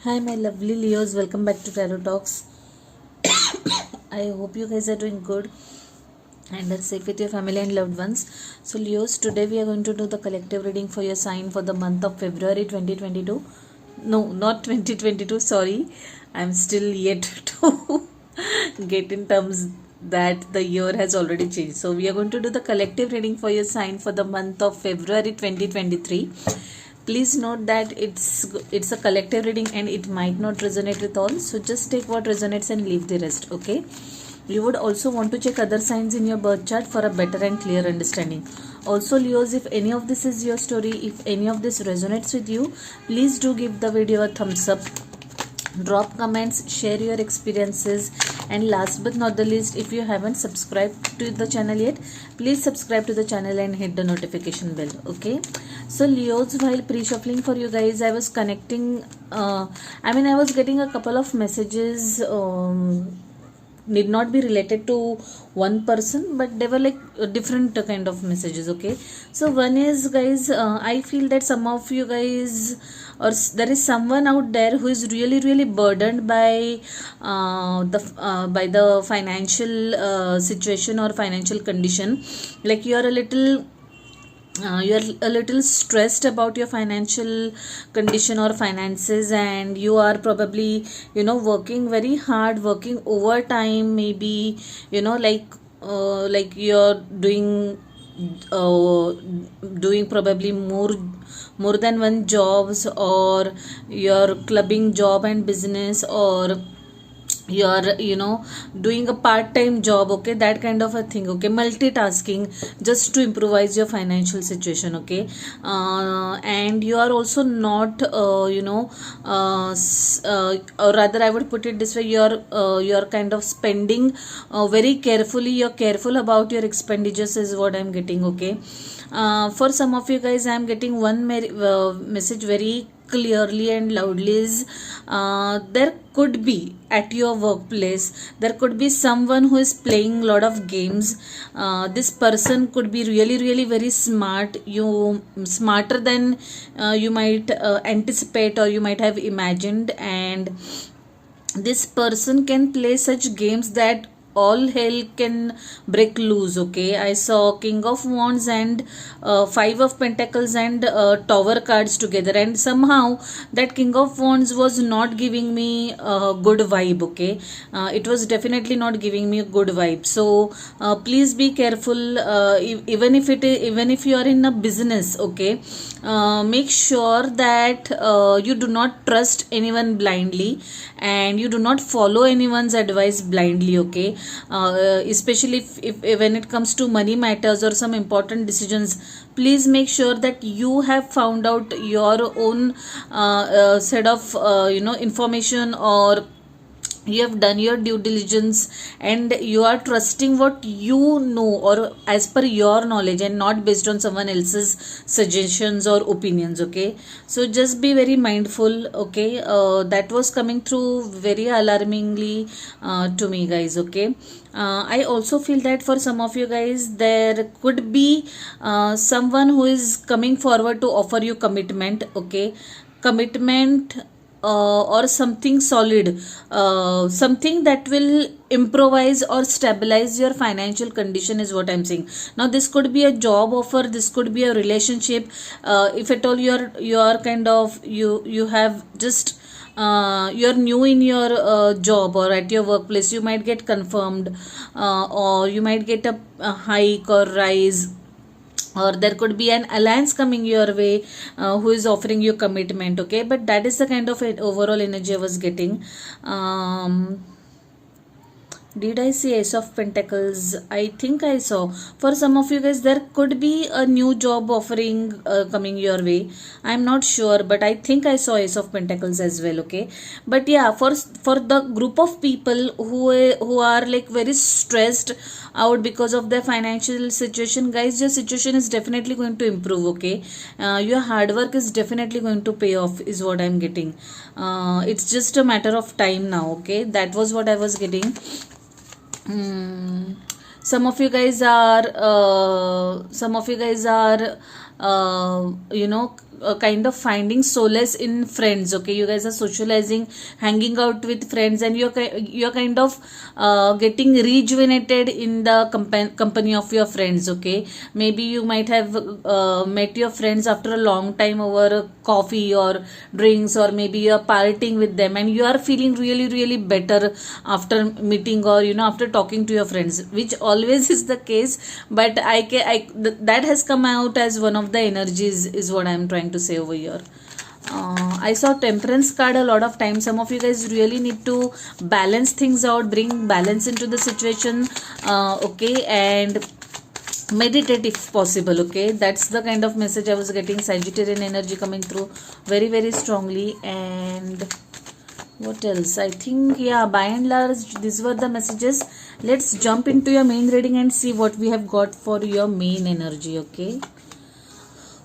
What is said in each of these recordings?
Hi, my lovely Leos. Welcome back to Tarot Talks. I hope you guys are doing good and are safe with your family and loved ones. So, Leos, today we are going to do the collective reading for your sign for the month of February 2022. No, not 2022. Sorry, I'm still yet to get in terms that the year has already changed. So, we are going to do the collective reading for your sign for the month of February 2023. Please note that it's a collective reading and it might not resonate with all, so just take what resonates and leave the rest. Okay, you would also want to check other signs in your birth chart for a better and clear understanding. Also, Leos, if any of this is your story, if any of this resonates with you, please do give the video a thumbs up, drop comments, share your experiences, and last but not the least, if you haven't subscribed to the channel yet, please subscribe to the channel and hit the notification bell. Okay, so Leos, while pre-shuffling for you guys, I was connecting I was getting a couple of messages, need not be related to one person, but they were like different kind of messages. Okay, so one is, guys, I feel that some of you guys, or there is someone out there who is really burdened by the financial situation or financial condition. Like you're a little stressed about your financial condition or finances, and you are probably working very hard, working overtime, maybe like you're uh, doing probably more than one jobs, or you're clubbing job and business, or you're doing a part-time job. Okay, that kind of a thing. Okay, multitasking just to improvise your financial situation. Okay, and you are also not or rather I would put it this way, you're kind of spending very carefully. You're careful about your expenditures is what I'm getting. Okay, for some of you guys, I'm getting one message very clearly and loudly is, there could be at your workplace, there could be someone who is playing a lot of games. This person could be really very smart, smarter than you might anticipate or you might have imagined, and this person can play such games that all hell can break loose. Okay, I saw King of Wands and Five of Pentacles and Tower cards together, and somehow that King of Wands was not giving me a good vibe. Okay, it was definitely not giving me a good vibe. So please be careful, even if you are in a business. Okay, make sure that you do not trust anyone blindly, and you do not follow anyone's advice blindly. Okay, especially if when it comes to money matters or some important decisions, please make sure that you have found out your own set of information, or you have done your due diligence, and you are trusting what you know or as per your knowledge, and not based on someone else's suggestions or opinions. Okay, so just be very mindful. Okay, that was coming through very alarmingly to me, guys. Okay, I also feel that for some of you guys, there could be someone who is coming forward to offer you commitment. Okay, commitment, or something solid, something that will improvise or stabilize your financial condition is what I'm saying. Now this could be a job offer, this could be a relationship. If at all you're kind of you have just you're new in your job or at your workplace, you might get confirmed, or you might get a hike or rise, or there could be an alliance coming your way, who is offering you commitment. Okay, but that is the kind of overall energy I was getting. Did I see Ace of Pentacles? I think I saw. For some of you guys, there could be a new job offering coming your way. I'm not sure, but I think I saw Ace of Pentacles as well. Okay, but yeah, for the group of people who are like very stressed out because of their financial situation, guys, your situation is definitely going to improve. Okay, your hard work is definitely going to pay off is what I'm getting. It's just a matter of time now. Okay, that was what I was getting. Some of you guys are kind of finding solace in friends. Okay, you guys are socializing, hanging out with friends, and you're kind of getting rejuvenated in the company of your friends. Okay, maybe you might have met your friends after a long time over coffee or drinks, or maybe you're partying with them and you are feeling really really better after meeting, or after talking to your friends, which always is the case. But that has come out as one of the energies, is what I'm trying to say over here. I saw temperance card a lot of times. Some of you guys really need to balance things out, bring balance into the situation. Okay, and meditate if possible. Okay, that's the kind of message I was getting. Sagittarian energy coming through very very strongly. And what else? I think, yeah, by and large these were the messages. Let's jump into your main reading and see what we have got for your main energy. Okay,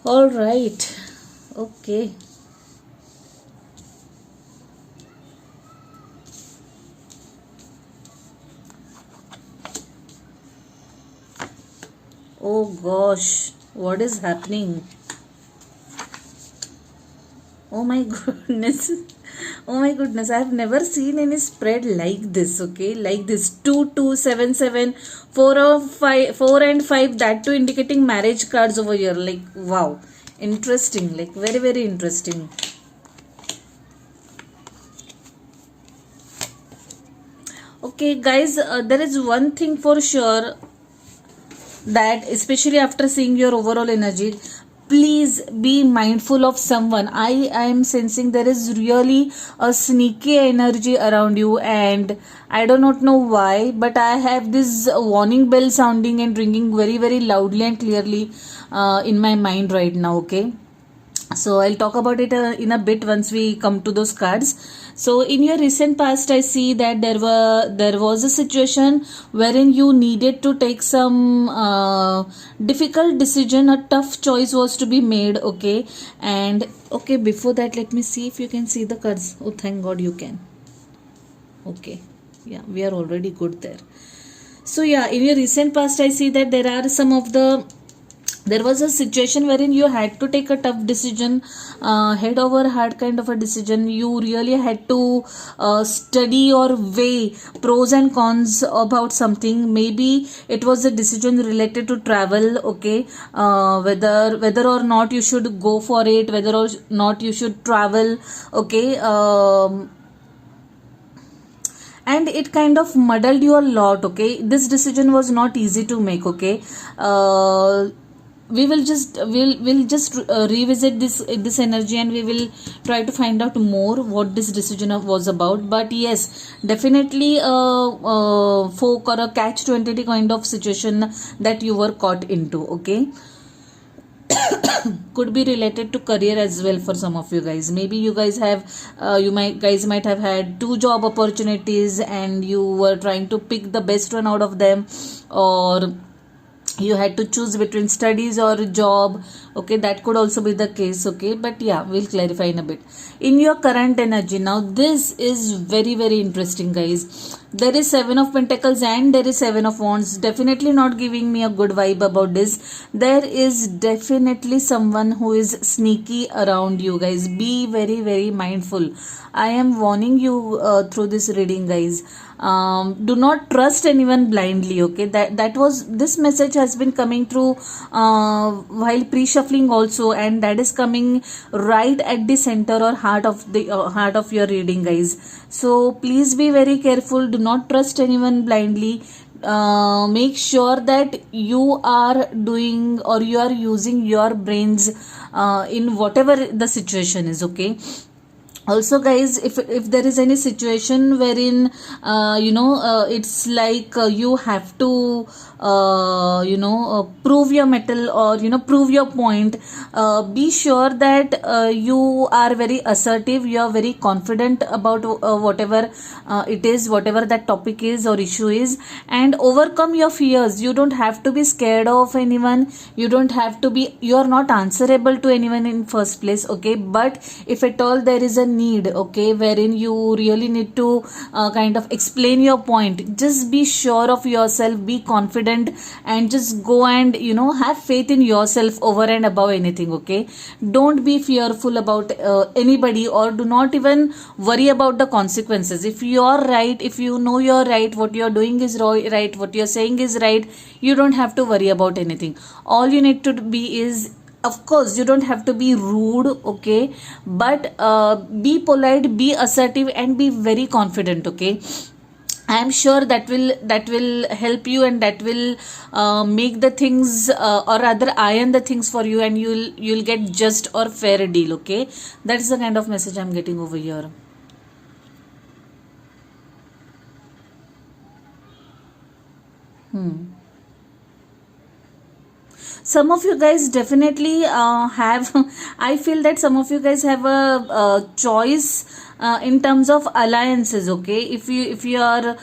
all right. Okay, oh gosh, what is happening? Oh my goodness. Oh my goodness, I have never seen any spread like this. Okay, like this 2277 4 or 5, 4 and 5, that too indicating marriage cards over here. Like, wow, interesting, like very very interesting. Okay guys, there is one thing for sure, that especially after seeing your overall energy, please be mindful of someone. I am sensing there is really a sneaky energy around you, and I do not know why, but I have this warning bell sounding and ringing very very loudly and clearly in my mind right now. Okay, so I'll talk about it in a bit once we come to those cards. So in your recent past, I see that there was a situation wherein you needed to take some difficult decision. A tough choice was to be made. Okay, and okay, before that, let me see if you can see the cards. Oh, thank God you can. Okay, yeah, we are already good there. So yeah, in your recent past, I see that there was a situation wherein you had to take a tough decision, head over heart kind of a decision. You really had to study or weigh pros and cons about something. Maybe it was a decision related to travel. Okay, whether or not you should go for it, whether or not you should travel. Okay, and it kind of muddled you a lot. Okay, this decision was not easy to make. Okay, we'll just revisit this energy, and we will try to find out more what this decision was about. But yes, definitely folk or a catch-22 kind of situation that you were caught into. Okay, could be related to career as well for some of you guys. Maybe you guys have might have had two job opportunities, and you were trying to pick the best one out of them, or you had to choose between studies or job. Okay, that could also be the case. Okay, but yeah, we'll clarify in a bit. In your current energy now, this is very very interesting guys. There is 7 of Pentacles and there is 7 of Wands. Definitely not giving me a good vibe about this. There is definitely someone who is sneaky around you guys. Be very very mindful. I am warning you through this reading guys. Do not trust anyone blindly. Okay, this message has been coming through while pre-shuffling also, and that is coming right at the center or heart of your reading guys. So please be very careful. Do not trust anyone blindly. Make sure that you are doing or you are using your brains in whatever the situation is. Okay, also guys, if there is any situation wherein it's like you have to prove your metal, or prove your point, be sure that you are very assertive, you are very confident about whatever it is, whatever that topic is or issue is, and overcome your fears. You don't have to be scared of anyone. You are not answerable to anyone in first place. Okay, but if at all there is a need, okay, wherein you really need to kind of explain your point, just be sure of yourself, be confident, and just go and have faith in yourself over and above anything, okay. Don't be fearful about anybody, or do not even worry about the consequences. If you are right, if you know you're right, what you're doing is right, what you're saying is right, you don't have to worry about anything. All you need to be is, of course, you don't have to be rude, okay, but be polite, be assertive, and be very confident, okay. I am sure that will help you, and that will make the things, or rather iron the things for you, and you'll get just or fair deal, okay. That's the kind of message I'm getting over here. Some of you guys definitely have I feel that some of you guys have a choice in terms of alliances, okay. If you are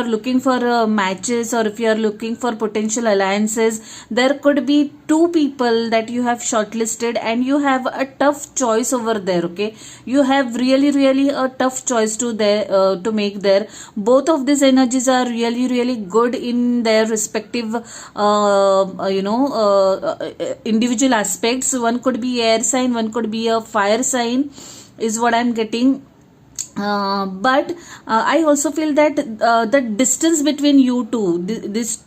looking for matches, or if you are looking for potential alliances, there could be two people that you have shortlisted, and you have a tough choice over there, okay. You have really a tough choice to make there. Both of these energies are really good in their respective individual aspects. One could be air sign, one could be a fire sign, is what I'm getting. But I also feel that the distance between you two,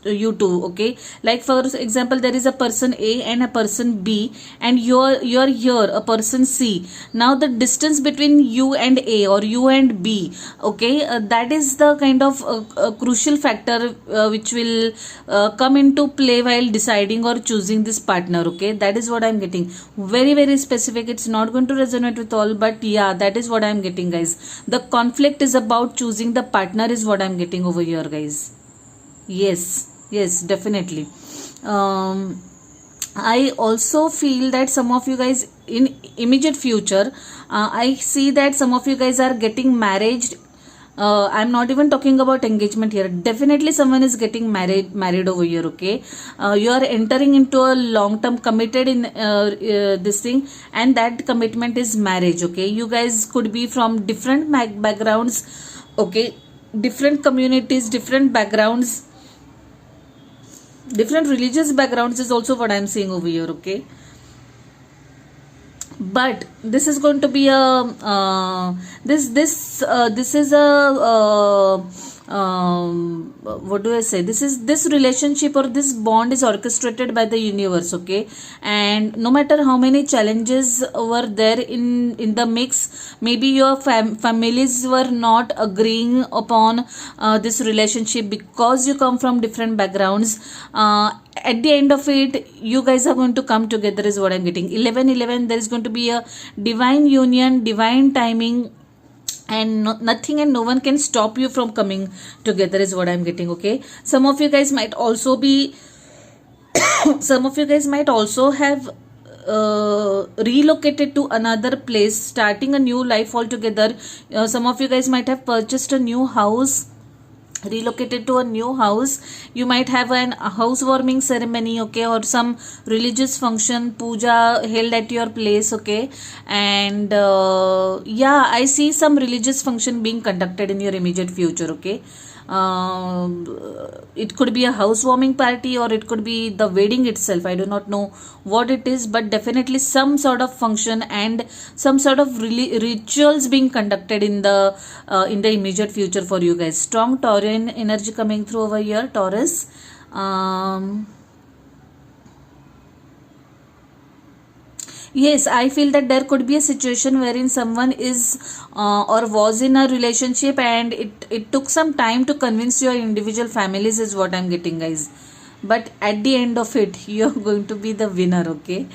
you two, okay, like for example, there is a person A and a person B, and you're here, a person C. Now the distance between you and A, or you and B, okay, that is the kind of crucial factor which will come into play while deciding or choosing this partner, okay. That is what I'm getting. Very specific. It's not going to resonate with all, but yeah, that is what I'm getting, guys. The conflict is about choosing the partner, is what I'm getting over here, guys. Yes, definitely. I also feel that some of you guys in immediate future, I see that some of you guys are getting married. I'm not even talking about engagement here. Definitely someone is getting married over here, okay. You are entering into a long term committed in this thing, and that commitment is marriage, okay. You guys could be from different backgrounds, okay, different communities, different backgrounds, different religious backgrounds is also what I'm seeing over here, okay. But this is going to be a this is a what do I say, this relationship or this bond is orchestrated by the universe, okay. And no matter how many challenges were there in the mix, maybe your families were not agreeing upon this relationship, because you come from different backgrounds. At the end of it, you guys are going to come together, is what I'm getting. 11 there is going to be a divine union, divine timing, and nothing and no one can stop you from coming together, is what I'm getting, okay. Some of you guys might also be some of you guys might also have relocated to another place, starting a new life altogether. Some of you guys might have purchased a new house, relocated to a new house. You might have a housewarming ceremony, okay, or some religious function, puja held at your place, okay. And yeah, I see some religious function being conducted in your immediate future, okay. It could be a housewarming party, or it could be the wedding itself. I do not know what it is, but definitely some sort of function and some sort of rituals being conducted in the immediate future for you guys. Strong Taurian energy coming through over here, Taurus. Yes, I feel that there could be a situation wherein someone is or was in a relationship, and it took some time to convince your individual families, is what I'm getting, guys. But at the end of it, you're going to be the winner, okay.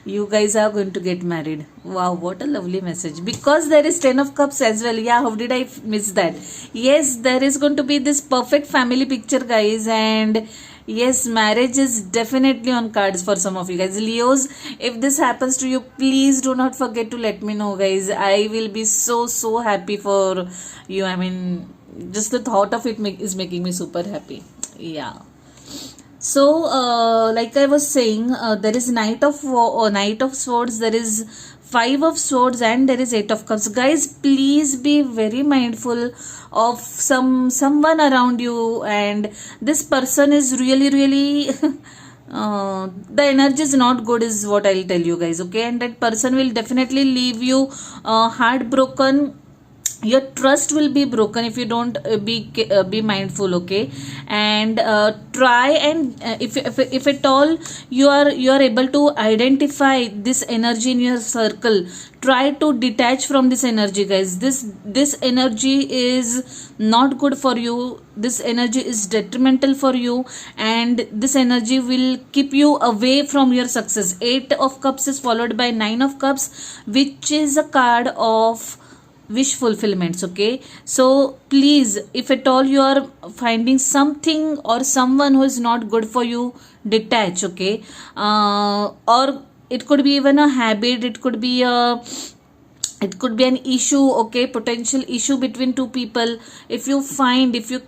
You guys are going to get married. Wow, what a lovely message. Because there is 10 of cups as well. Yeah, how did I miss that? Yes, there is going to be this perfect family picture, guys. And yes, marriage is definitely on cards for some of you guys. Leos, if this happens to you, please do not forget to let me know, guys. I will be so happy for you. I mean, just the thought of it is making me super happy. Yeah. So, like I was saying, there is Knight of Swords, there is 5 of swords, and there is 8 of cups. Guys, please be very mindful of someone around you, and this person is really the energy is not good, is what I'll tell you guys, okay? And that person will definitely leave you heartbroken. Your trust will be broken if you don't be mindful, okay? And try and if at all you are able to identify this energy in your circle, try to detach from this energy, guys. This energy is not good for you. This energy is detrimental for you, and this energy will keep you away from your success. 8 of cups is followed by 9 of cups, which is a card of wish fulfillments, okay? So please, if at all you are finding something or someone who is not good for you, detach, okay? Or it could be even a habit, it could be an issue, okay? Potential issue between two people. If you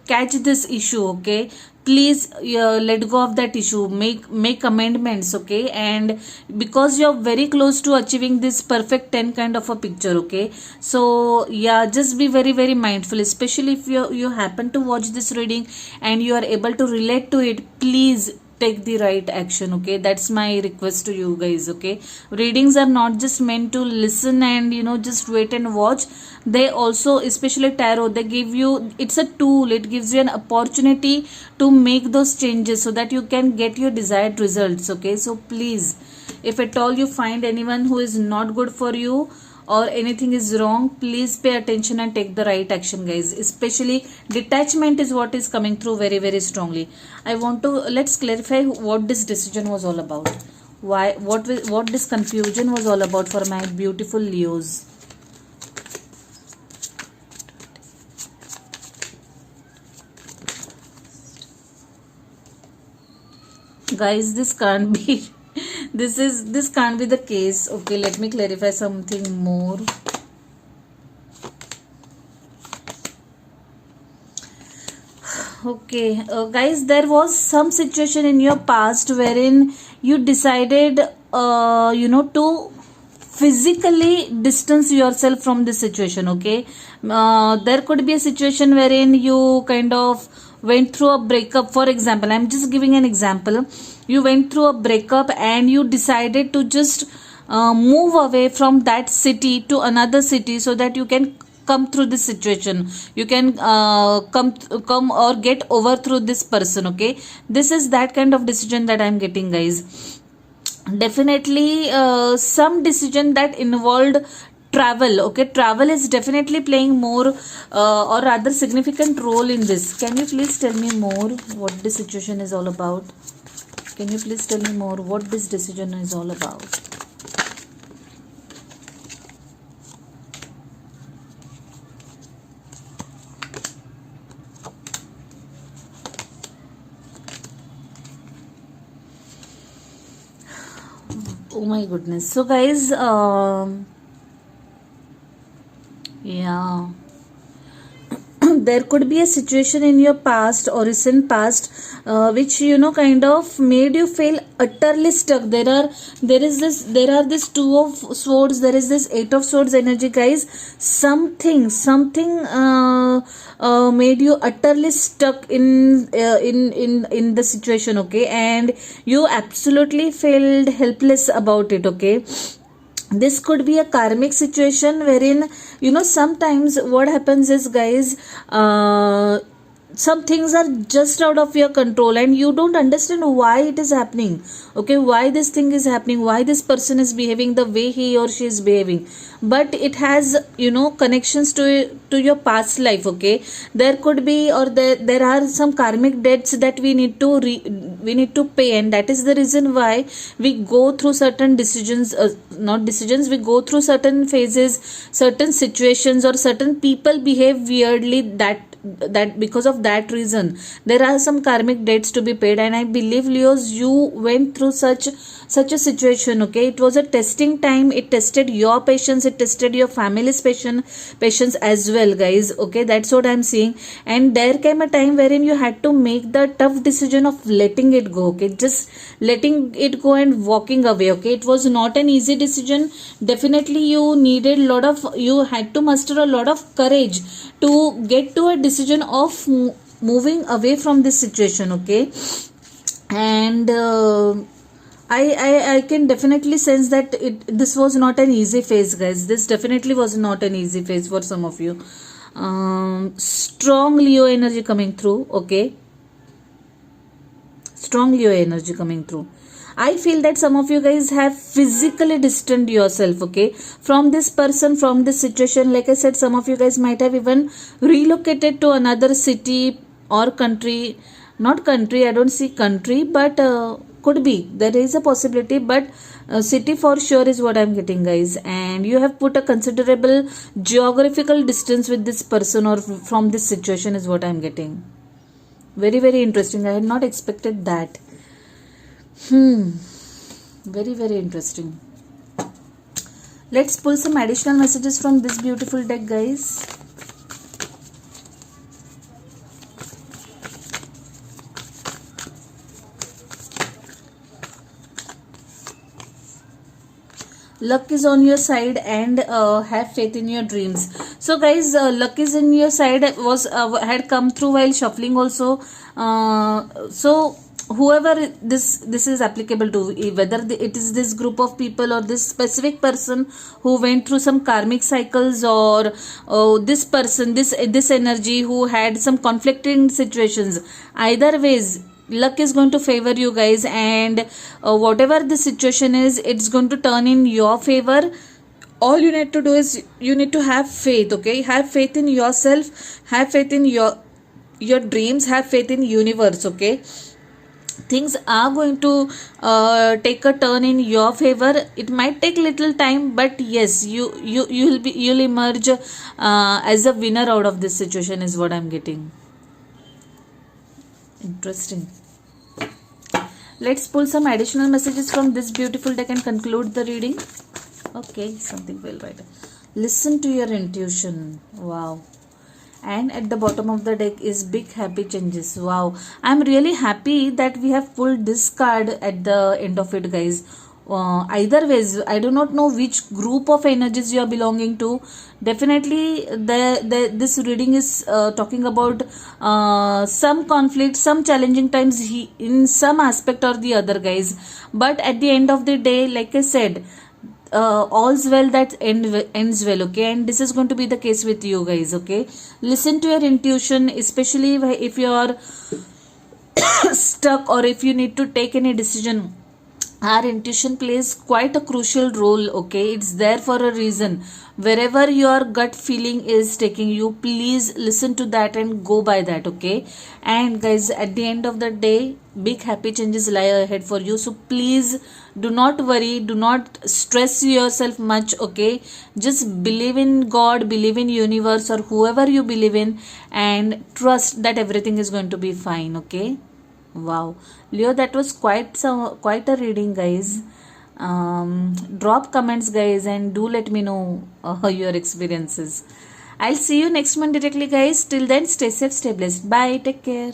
catch this issue, okay, please let go of that issue, make amendments, okay? And because you're very close to achieving this perfect 10 kind of a picture, okay? So yeah, just be very mindful, especially if you happen to watch this reading and you are able to relate to it. Please take the right action, okay? That's my request to you guys, okay? Readings are not just meant to listen and just wait and watch. They also, especially tarot, they give you, it's a tool, it gives you an opportunity to make those changes so that you can get your desired results, okay? So please, if at all you find anyone who is not good for you or anything is wrong, please pay attention and take the right action, guys. Especially detachment is what is coming through very strongly. Let's clarify what this decision was all about. What this confusion was all about for my beautiful Leos. Guys, this can't be this can't be the case, okay? Let me clarify something more. Okay, guys, there was some situation in your past wherein you decided to physically distance yourself from this situation, okay? There could be a situation wherein you kind of went through a breakup. For example, I'm just giving an example. You went through a breakup and you decided to just move away from that city to another city so that you can come through this situation. You can come or get over through this person, okay? This is that kind of decision that I'm getting, guys. Definitely some decision that involved travel, okay? Travel is definitely playing more or rather significant role in this. Can you please tell me more what this situation is all about? Can you please tell me more what this decision is all about? Oh my goodness. So guys, yeah, there could be a situation in your past or recent past which kind of made you feel utterly stuck. There are this 2 of swords, there is this 8 of swords energy, guys. Something made you utterly stuck in the situation, okay? And you absolutely felt helpless about it, okay? This could be a karmic situation wherein sometimes what happens is, guys, some things are just out of your control and you don't understand why it is happening, okay? Why this thing is happening, why this person is behaving the way he or she is behaving. But it has connections to your past life, okay? There could be, or there are some karmic debts that we need to pay, and that is the reason why we go through certain decisions, we go through certain phases, certain situations, or certain people behave weirdly, that because of that reason there are some karmic debts to be paid. And I believe, Leos, you went through such such a situation. Okay, it was a testing time. It tested your patience, it tested your family's patience as well, guys. Okay, that's what I'm seeing. And there came a time wherein you had to make the tough decision of letting it go. Okay, just letting it go and walking away. Okay, it was not an easy decision. Definitely you had to muster a lot of courage to get to a decision of moving away from this situation. Okay, and I can definitely sense that this was not an easy phase, guys. This definitely was not an easy phase for some of you. Strong Leo energy coming through. Okay, strong Leo energy coming through. I feel that some of you guys have physically distanced yourself, okay, from this person, from this situation. Like I said, some of you guys might have even relocated to another city or country. Not country, I don't see country, but could be. There is a possibility, but city for sure is what I'm getting, guys. And you have put a considerable geographical distance with this person or from this situation is what I'm getting. Very, very interesting. I had not expected that. Very, very interesting. Let's pull some additional messages from this beautiful deck, guys. Luck is on your side and have faith in your dreams. So guys, luck is in your side was had come through while shuffling also. So whoever this is applicable to, whether it is this group of people or this specific person who went through some karmic cycles, or this person, this energy who had some conflicting situations, either ways luck is going to favor you guys, and whatever the situation is, it's going to turn in your favor. All you need to do is you need to have faith. Okay, have faith in yourself, have faith in your dreams, have faith in universe. Okay, things are going to take a turn in your favor. It might take little time, but yes, you'll emerge as a winner out of this situation is what I'm getting. Interesting. Let's pull some additional messages from this beautiful deck and conclude the reading. Okay, something fell right. Listen to your intuition. Wow. And at the bottom of the deck is big happy changes. Wow, I'm really happy that we have pulled this card at the end of it, guys. Either ways, I do not know which group of energies you are belonging to. Definitely this reading is talking about some conflict, some challenging times in some aspect or the other, guys. But at the end of the day, like I said, all's well that ends well. Okay, and this is going to be the case with you guys. Okay, listen to your intuition, especially if you are stuck or if you need to take any decision. Our intuition plays quite a crucial role. Okay, it's there for a reason. Wherever your gut feeling is taking you, please listen to that and go by that. Okay, and guys, at the end of the day, big happy changes lie ahead for you. So please do not worry, do not stress yourself much. Okay, just believe in God, believe in universe or whoever you believe in, and trust that everything is going to be fine. Okay. Wow, Leo, that was quite a reading, guys. Drop comments, guys, and do let me know your experiences. I'll see you next month directly, guys. Till then, stay safe, stay blessed. Bye, take care.